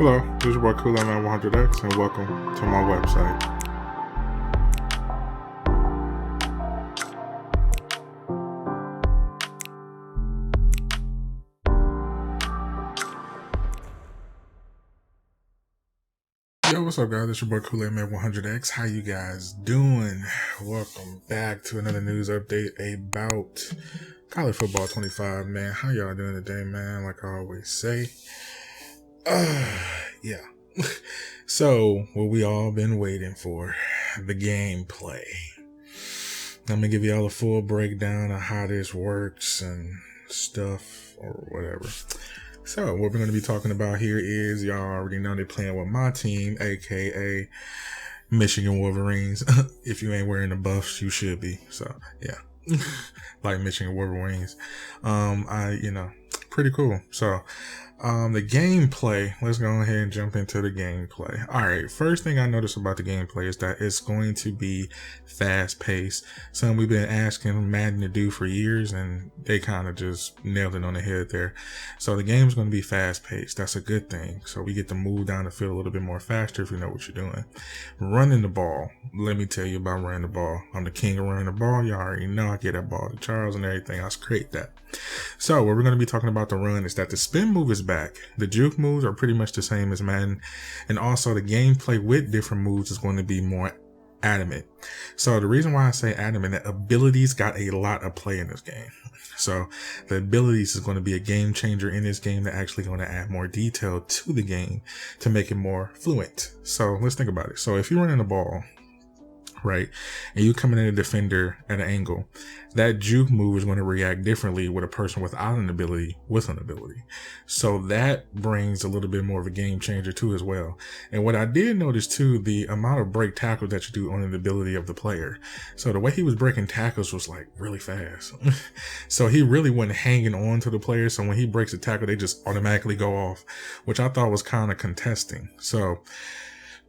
Hello, this is your boy Cool Man 100X and welcome to my website. Yo, what's up guys? This is your boy Kool Man 100X. How you guys doing? Welcome back to another news update about college football 25, man. How y'all doing today, man? Like I always say. Yeah. So, what we all been waiting for, the gameplay. I'm gonna give y'all a full breakdown of how this works and stuff or whatever. So, what we're going to be talking about here is, y'all already know they're playing with my team, aka Michigan Wolverines. If you ain't wearing the buffs, you should be. So, yeah. Like Michigan Wolverines. Pretty cool. So, the gameplay, let's go ahead and jump into the gameplay. Alright, first thing I noticed about the gameplay is that it's going to be fast paced. Something we've been asking Madden to do for years, and they kind of just nailed it on the head there. So the game's going to be fast paced. That's a good thing. So we get to move down the field a little bit more faster if you know what you're doing. Running the ball. Let me tell you about running the ball. I'm the king of running the ball. Y'all already know I get that ball to Charles and everything. I create that. So what we're going to be talking about the run is that the spin move is back. The juke moves are pretty much the same as Madden, and also the gameplay with different moves is going to be more adamant. So the reason why I say adamant, that abilities got a lot of play in this game. So the abilities is going to be a game changer in this game. They're actually going to add more detail to the game to make it more fluent. So let's think about it. So if you're running the ball, right, and you coming in a defender at an angle, that juke move is going to react differently with a person without an ability with an ability. So that brings a little bit more of a game changer too as well. And what I did notice too, the amount of break tackles that you do on the ability of the player. So the way he was breaking tackles was like really fast. So he really wasn't hanging on to the player. So when he breaks a tackle, they just automatically go off, which I thought was kind of contesting. So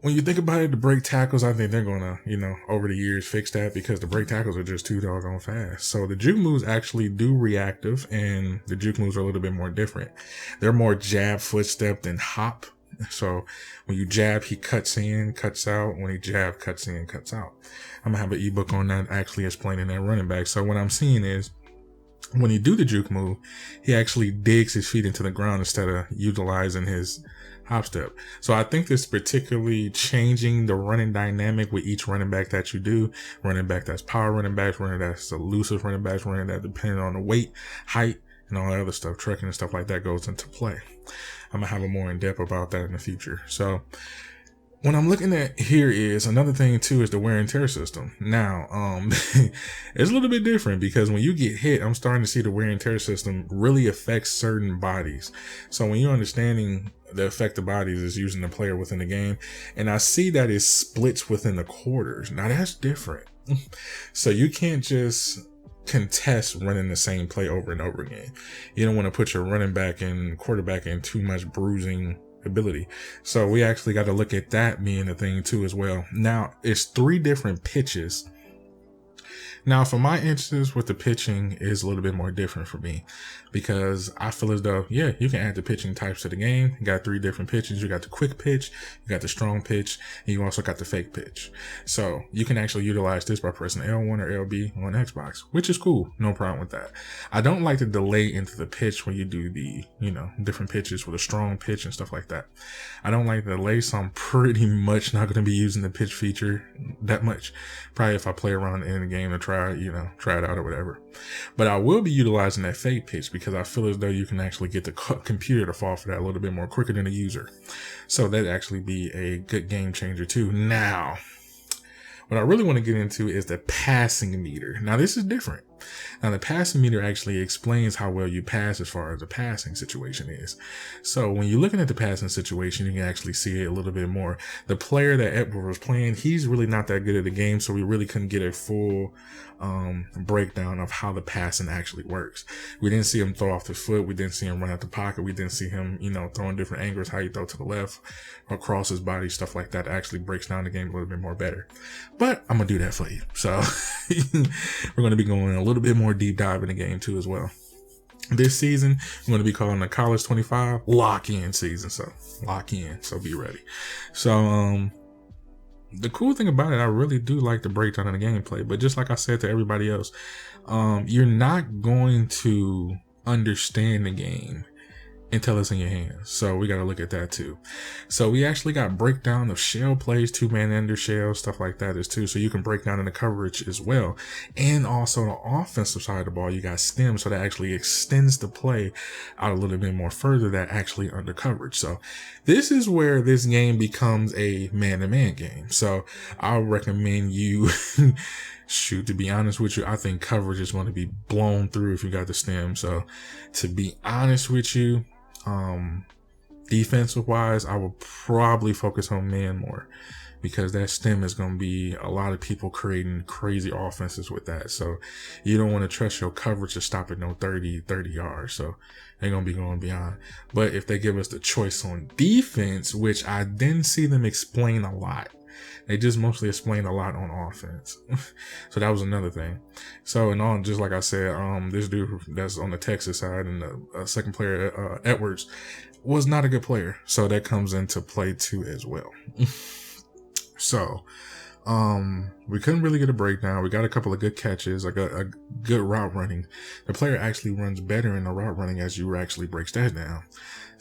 when you think about it, the break tackles, I think they're going to, over the years fix that, because the break tackles are just too doggone fast. So the juke moves actually do reactive, and the juke moves are a little bit more different. They're more jab, footstep than hop. So when you jab, he cuts in, cuts out. When he jab, cuts in, cuts out. I'm going to have an ebook on that actually explaining that running back. So what I'm seeing is, when he do the juke move, he actually digs his feet into the ground instead of utilizing his hop step. So I think this particularly changing the running dynamic with each running back that you do. Running back that's power running backs, running that's elusive running backs, running that depending on the weight, height, and all that other stuff, trekking and stuff like that goes into play. I'm gonna have a more in depth about that in the future. So what I'm looking at here is another thing too is the wear and tear system. Now, it's a little bit different because when you get hit, I'm starting to see the wear and tear system really affects certain bodies. So when you're understanding the effect of bodies is using the player within the game, and I see that it splits within the quarters. Now that's different. So you can't just contest running the same play over and over again. You don't want to put your running back and quarterback in too much bruising ability. So we actually got to look at that being a thing too as well. Now it's 3 different pitches. Now for my instance with the pitching is a little bit more different for me, because I feel as though, yeah, you can add the pitching types to the game. You got 3 different pitches. You got the quick pitch, you got the strong pitch, and you also got the fake pitch. So you can actually utilize this by pressing L1 or LB on Xbox, which is cool. No problem with that. I don't like the delay into the pitch when you do the, different pitches with a strong pitch and stuff like that. I don't like the delay, so I'm pretty much not going to be using the pitch feature that much. Probably if I play around in the game to try it out or whatever. But I will be utilizing that fake pitch because I feel as though you can actually get the computer to fall for that a little bit more quicker than the user. So that'd actually be a good game changer too. Now, what I really want to get into is the passing meter. Now this is different. Now the passing meter actually explains how well you pass as far as the passing situation is. So when you're looking at the passing situation, you can actually see it a little bit more. The player that Edward was playing, he's really not that good at the game, so we really couldn't get a full breakdown of how the passing actually works. We didn't see him throw off the foot. We didn't see him run out the pocket. We didn't see him, throwing different angles, how you throw to the left, across his body, stuff like that actually breaks down the game a little bit more better. But I'm going to do that for you. So we're going to be going a little bit more deep dive in the game too as well. This season, I'm going to be calling the College 25 lock-in season. So lock in. So be ready. So the cool thing about it, I really do like the breakdown of the gameplay. But just like I said to everybody else, you're not going to understand the game until it's in your hands. So we got to look at that too. So we actually got breakdown of shell plays, 2-man under shell, stuff like that is too. So you can break down in the coverage as well. And also the offensive side of the ball, you got stem. So that actually extends the play out a little bit more further, that actually under coverage. So this is where this game becomes a man-to-man game. So I'll recommend you shoot, to be honest with you, I think coverage is going to be blown through if you got the stem. So to be honest with you, defensive wise, I will probably focus on man more, because that stem is going to be a lot of people creating crazy offenses with that. So you don't want to trust your coverage to stop at no 30 yards. So they're going to be going beyond. But if they give us the choice on defense, which I didn't see them explain a lot, they just mostly explained a lot on offense. So that was another thing. So, and on, just like I said, this dude that's on the Texas side and the second player, Edwards, was not a good player. So that comes into play too as well. So, we couldn't really get a breakdown. We got a couple of good catches. I got a good route running. The player actually runs better in the route running as you actually breaks that down.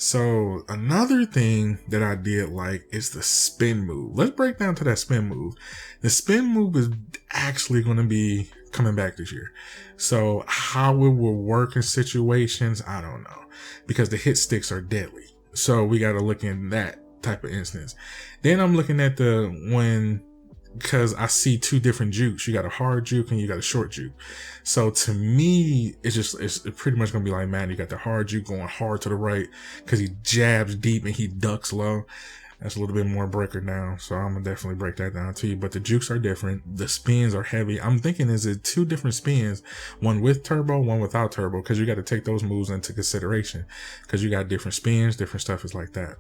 So another thing that I did like is the spin move. Let's break down to that spin move. The spin move is actually going to be coming back this year. So how it will work in situations, I don't know, because the hit sticks are deadly. So we got to look in that type of instance. Then I'm looking at because I see two different jukes. You got a hard juke and you got a short juke. So to me, it's pretty much going to be like, man, you got the hard juke going hard to the right because he jabs deep and he ducks low. That's a little bit more breaker down. So I'm going to definitely break that down to you. But the jukes are different. The spins are heavy. I'm thinking, is it two different spins? One with turbo, one without turbo, because you got to take those moves into consideration because you got different spins, different stuff is like that.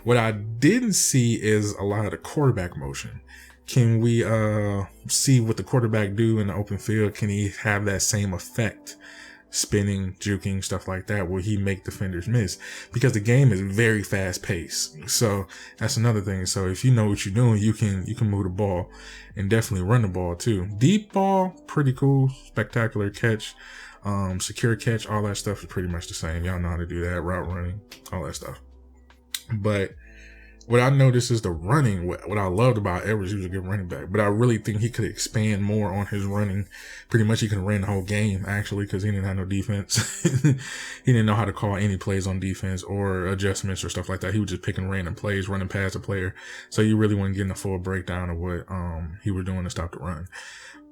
What I didn't see is a lot of the quarterback motion. Can we see what the quarterback do in the open field? Can he have that same effect? Spinning, juking, stuff like that. Will he make defenders miss? Because the game is very fast paced. So that's another thing. So if you know what you're doing, you can move the ball and definitely run the ball too. Deep ball, pretty cool. Spectacular catch. Secure catch, all that stuff is pretty much the same. Y'all know how to do that. Route running, all that stuff. But what I noticed is the running. What I loved about Edwards, he was a good running back, but I really think he could expand more on his running. Pretty much he could run the whole game, actually, because he didn't have no defense. He didn't know how to call any plays on defense or adjustments or stuff like that. He was just picking random plays, running past a player. So you really weren't getting a full breakdown of what he was doing to stop the run.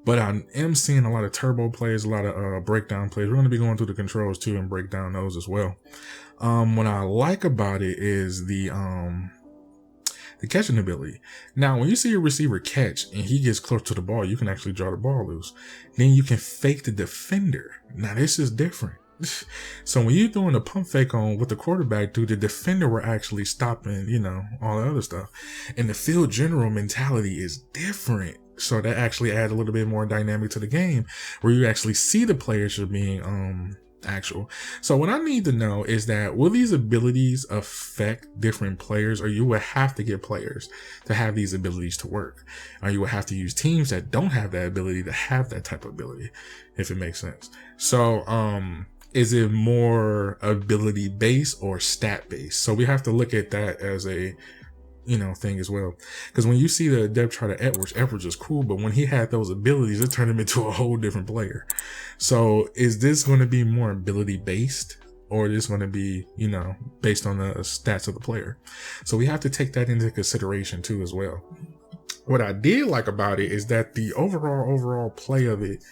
But I am seeing a lot of turbo plays, a lot of breakdown plays. We're going to be going through the controls too and break down those as well. What I like about it is the catching ability. Now, when you see a receiver catch and he gets close to the ball, you can actually draw the ball loose. Then you can fake the defender. Now, this is different. So when you're doing a pump fake on what the quarterback do, the defender were actually stopping, all the other stuff. And the field general mentality is different. So that actually adds a little bit more dynamic to the game where you actually see the players are being actual. So what I need to know is that will these abilities affect different players, or you will have to get players to have these abilities to work, or you will have to use teams that don't have that ability to have that type of ability, if it makes sense. So is it more ability based or stat based? So we have to look at that as a thing as well. Because when you see the depth chart of Edwards is cool, but when he had those abilities, it turned him into a whole different player. So is this going to be more ability based, or is this going to be, based on the stats of the player? So we have to take that into consideration too as well. What I did like about it is that the overall play of it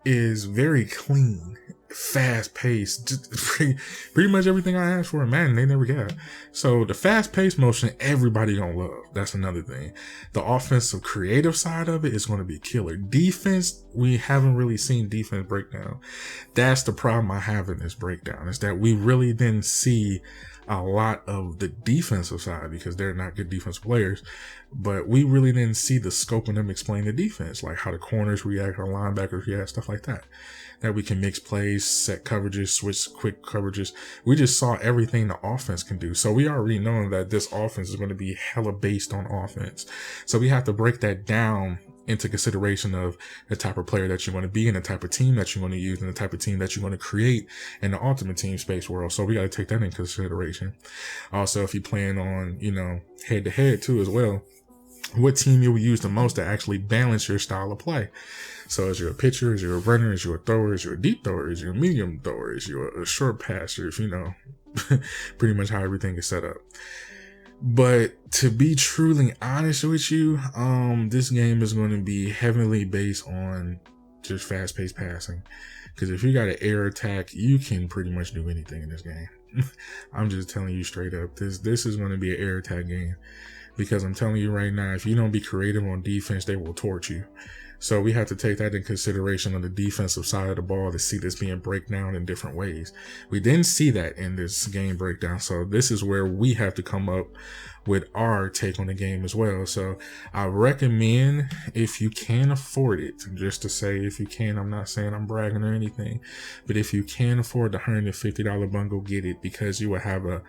is very clean, fast paced, just pretty much everything I asked for in Madden, they never got. So the fast paced motion, everybody gonna love. That's another thing. The offensive creative side of it is going to be killer. Defense, we haven't really seen defense breakdown. That's the problem I have in this breakdown, is that we really didn't see a lot of the defensive side because they're not good defensive players, but we really didn't see the scope of them explain the defense, like how the corners react, how linebackers react, stuff like that. That we can mix plays, set coverages, switch quick coverages. We just saw everything the offense can do. So we already know that this offense is going to be hella based on offense. So we have to break that down into consideration of the type of player that you want to be and the type of team that you want to use and the type of team that you want to create in the ultimate team space world. So we got to take that into consideration. Also, if you plan on, head to head too as well, what team you will use the most to actually balance your style of play. So is you a pitcher, is you a runner, is you a thrower, is you a deep thrower, is you a medium thrower, is you a short passer, if pretty much how everything is set up. But to be truly honest with you, this game is going to be heavily based on just fast-paced passing. Because if you got an air attack, you can pretty much do anything in this game. I'm just telling you straight up, this is going to be an air attack game. Because I'm telling you right now, if you don't be creative on defense, they will torch you. So we have to take that in consideration on the defensive side of the ball to see this being break down in different ways. We didn't see that in this game breakdown. So this is where we have to come up with our take on the game as well. So I recommend, if you can afford it, just to say if you can, I'm not saying I'm bragging or anything, but if you can afford the $150 bundle, get it, because you will have a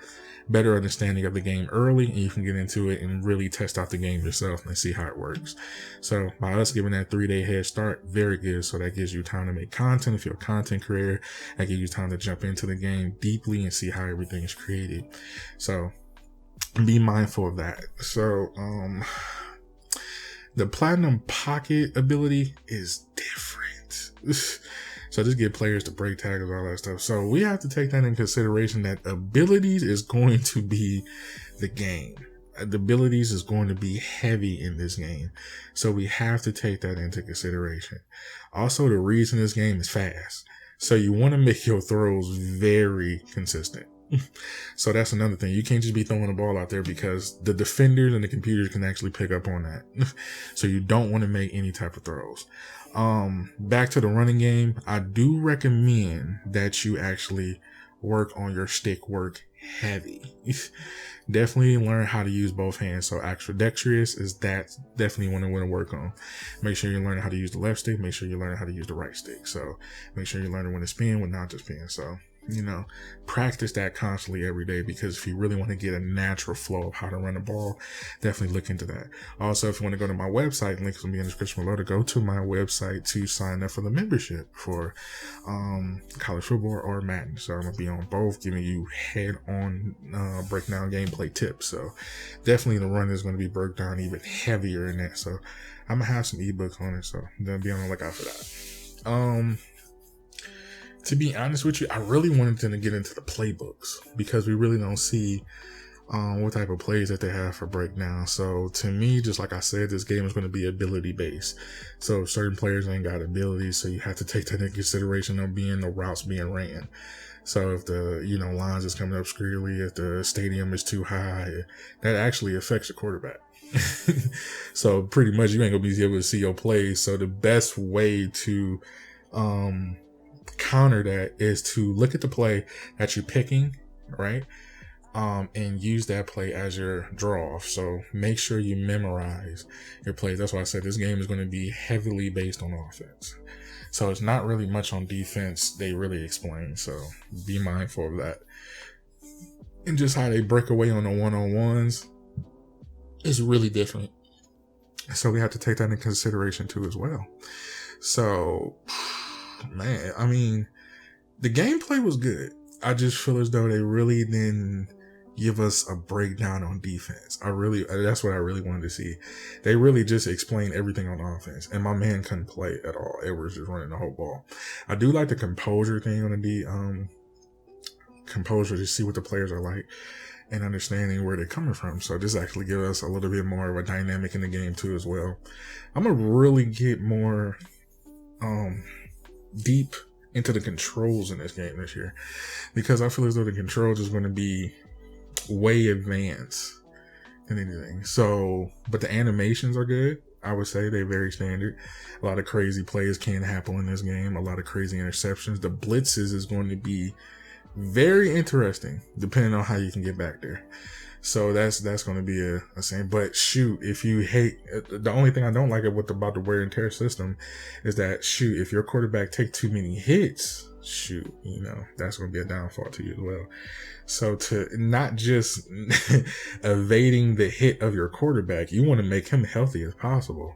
better understanding of the game early and you can get into it and really test out the game yourself and see how it works. So by us giving that 3-day head start, very good. So that gives you time to make content. If you're a content creator, that gives you time to jump into the game deeply and see how everything is created. So be mindful of that. So the platinum pocket ability is different. So just get players to break tackles, all that stuff. So we have to take that in consideration, that abilities is going to be the game. The abilities is going to be heavy in this game. So we have to take that into consideration. Also, the reason this game is fast. So you want to make your throws very consistent. So that's another thing. You can't just be throwing the ball out there, because the defenders and the computers can actually pick up on that. So you don't want to make any type of throws. Back to the running game, I do recommend that you actually work on your stick work heavy. Definitely learn how to use both hands. So extra dexterous is definitely one to want to work on. Make sure you learn how to use the left stick. Make sure you learn how to use the right stick. So make sure you learn when to spin, when not to spin. So practice that constantly every day, because if you really want to get a natural flow of how to run the ball, definitely look into that. Also, if you want to go to my website, links will be in the description below, to go to my website to sign up for the membership for college football or Madden. So I'm going to be on both, giving you head-on breakdown gameplay tips. So definitely the run is going to be broken down even heavier in that. So I'm going to have some ebooks on it, so then be on the lookout for that. To be honest with you, I really wanted them to get into the playbooks, because we really don't see what type of plays that they have for breakdown. So to me, just like I said, this game is going to be ability based. So certain players ain't got abilities, so you have to take that into consideration of the routes being ran. So if the lines is coming up screwy, if the stadium is too high, that actually affects the quarterback. So pretty much you ain't gonna be able to see your plays. So the best way to counter that is to look at the play that you're picking, right? And use that play as your draw off. So make sure you memorize your plays. That's why I said this game is going to be heavily based on offense. So it's not really much on defense they really explain. So be mindful of that. And just how they break away on the one-on-ones is really different. So we have to take that into consideration too as well. So man, I mean, the gameplay was good. I just feel as though they really didn't give us a breakdown on defense. That's what I really wanted to see. They really just explained everything on offense, and my man couldn't play at all. Edwards just running the whole ball. I do like the composure thing on the composure, to see what the players are like and understanding where they're coming from. So this actually gives us a little bit more of a dynamic in the game too as well. I'm gonna really get more deep into the controls in this game this year, because I feel as though the controls is going to be way advanced than anything. So, but the animations are good. I would say they're very standard. A lot of crazy plays can happen in this game. A lot of crazy interceptions. The blitzes is going to be Very interesting, depending on how you can get back there. So that's going to be a same. But shoot, if you hate, the only thing I don't like about the wear and tear system is that, shoot, if your quarterback take too many hits, shoot, that's going to be a downfall to you as well. So to not just evading the hit of your quarterback, you want to make him healthy as possible.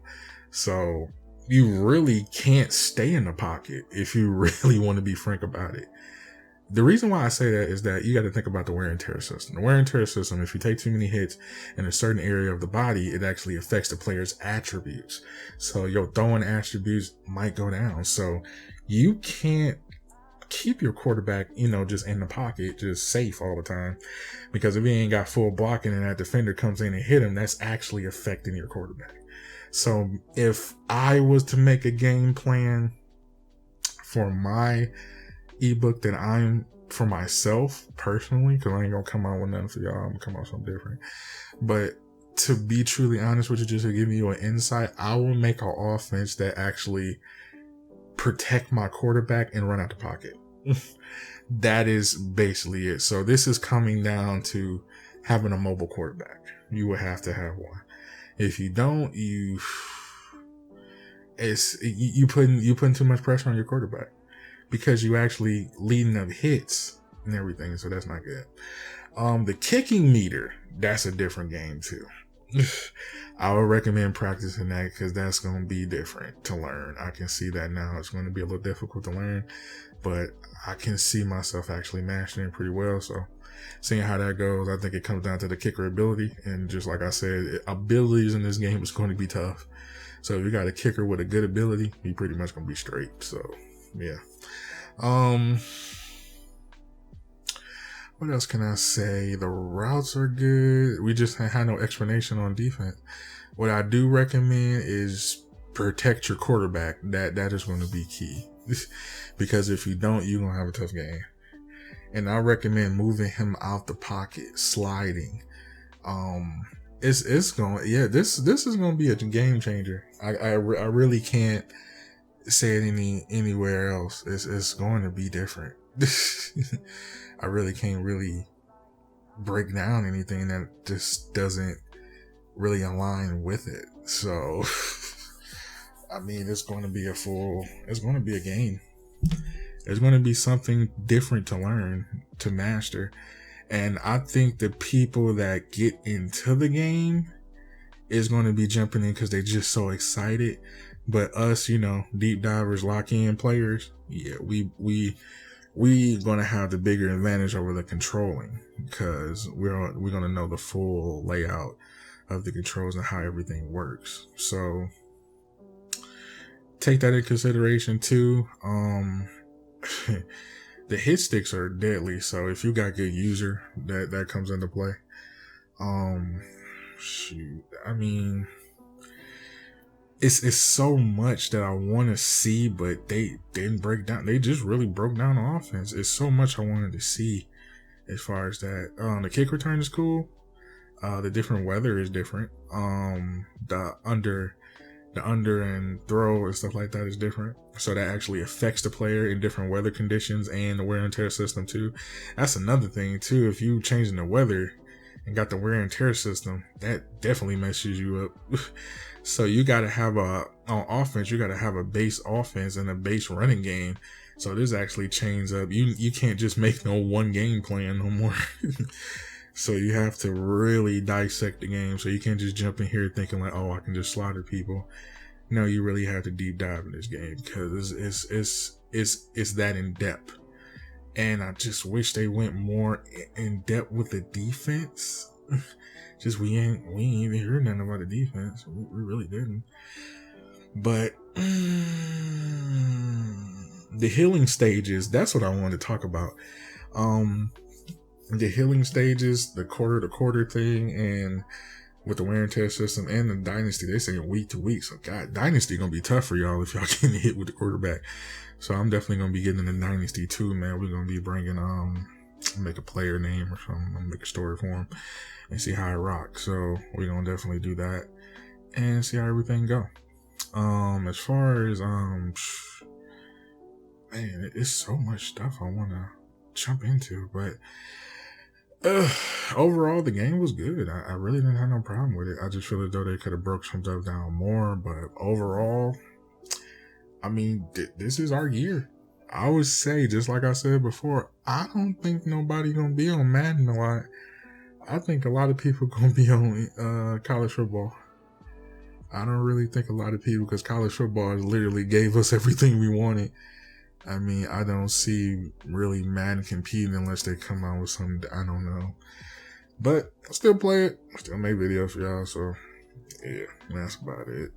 So you really can't stay in the pocket if you really want to be frank about it. The reason why I say that is that you got to think about the wear and tear system. The wear and tear system, if you take too many hits in a certain area of the body, it actually affects the player's attributes. So your throwing attributes might go down. So you can't keep your quarterback, just in the pocket, just safe all the time. Because if he ain't got full blocking and that defender comes in and hit him, that's actually affecting your quarterback. So if I was to make a game plan for my ebook that I'm for myself personally, because I ain't gonna come out with nothing for y'all, I'm gonna come out with something different. But to be truly honest with you, just to give you an insight, I will make an offense that actually protect my quarterback and run out the pocket. That is basically it. So this is coming down to having a mobile quarterback. You will have to have one. If you don't, you putting too much pressure on your quarterback, because you actually leading up hits and everything. So that's not good. The kicking meter, that's a different game too. I would recommend practicing that, because that's going to be different to learn. I can see that now. It's going to be a little difficult to learn, but I can see myself actually mastering it pretty well. So seeing how that goes, I think it comes down to the kicker ability. And just like I said, abilities in this game is going to be tough. So if you got a kicker with a good ability, you pretty much going to be straight. So yeah. What else can I say? The routes are good. We just had no explanation on defense. What I do recommend is protect your quarterback. That is going to be key. Because if you don't, you're going to have a tough game. And I recommend moving him out the pocket, sliding. This is going to be a game changer. I really can't say it anywhere else. It's going to be different. I really can't really break down anything that just doesn't really align with it. So, I mean, it's going to be a game. There's going to be something different to learn, to master. And I think the people that get into the game is going to be jumping in because they're just so excited. But us, deep divers, lock-in players, yeah, we gonna have the bigger advantage over the controlling, because we're gonna know the full layout of the controls and how everything works. So take that in consideration too. The hit sticks are deadly, so if you got good user, that comes into play. I mean, it's so much that I want to see, but they didn't break down. They just really broke down the offense. It's so much I wanted to see as far as that. The kick return is cool. The different weather is different. The under and throw and stuff like that is different. So that actually affects the player in different weather conditions, and the wear and tear system too. That's another thing too. If you changing the weather and got the wear and tear system, that definitely messes you up. So you got to have on offense, you got to have a base offense and a base running game. So this actually changes up. You can't just make no one game plan no more. So you have to really dissect the game. So you can't just jump in here thinking like, oh, I can just slaughter people. No, you really have to deep dive in this game, because it's that in depth. And I just wish they went more in depth with the defense. Just we ain't even heard nothing about the defense. We really didn't. But the healing stages, that's what I wanted to talk about. The healing stages, the quarter-to-quarter thing, and with the wear and tear system and the Dynasty, they're saying week to week. So, God, Dynasty going to be tough for y'all if y'all getting hit with the quarterback. So, I'm definitely going to be getting in the Dynasty too, man. We're going to be bringing, make a player name or something. I'm going to make a story for him and see how it rocks. So, we're going to definitely do that and see how everything go. As far as, man, it's so much stuff I want to jump into. But overall, the game was good. I really didn't have no problem with it. I just feel as though they could have broke some stuff down more. But overall, I mean, this is our year. I would say, just like I said before, I don't think nobody gonna be on Madden a lot. I think a lot of people gonna be on college football. I don't really think a lot of people, because college football literally gave us everything we wanted. I mean, I don't see really Madden competing unless they come out with something, I don't know. But I still play it. I still make videos for y'all. So, yeah, that's about it.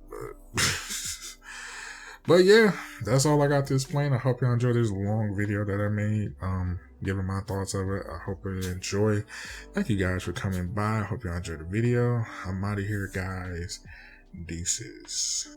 But yeah, that's all I got to explain. I hope y'all enjoyed this long video that I made, giving my thoughts of it. I hope you enjoy. Thank you guys for coming by. I hope y'all enjoyed the video. I'm out of here, guys. Deuces.